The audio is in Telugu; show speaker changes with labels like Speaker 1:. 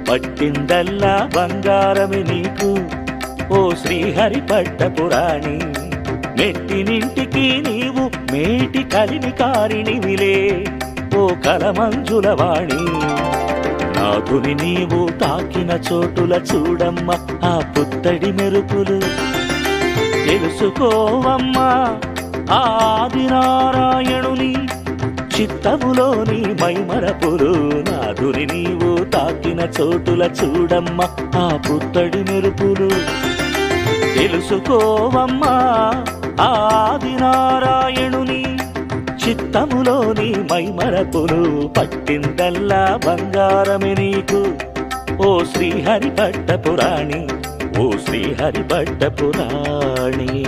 Speaker 1: పట్టిందల్లా బంగారమే నీకు ఓ శ్రీహరి పట్టపురాణి. మెట్టినింటికి నీవు మేటి కలిమి కారిణివిలే ఓ కలమంజులవాణి. నాథుని నీవు తాకిన చోటుల చూడమ్మ ఆ పుత్తడి మెరుపులు. తెలుసుకోవమ్మా ఆదినారాయణుని చిత్తములోని మైమరపులు. నాథుని నీవు తాకిన చోటుల చూడమ్మ ఆ పుత్తడి మెరుపులు. తెలుసుకోవమ్మా ఆదినారాయణుని చిత్తములోని మైమరపులు. పట్టిందల్లా బంగారమే నీకు ఓ శ్రీహరి పట్టపురాణి, ఓ శ్రీహరి పట్టపురాణి.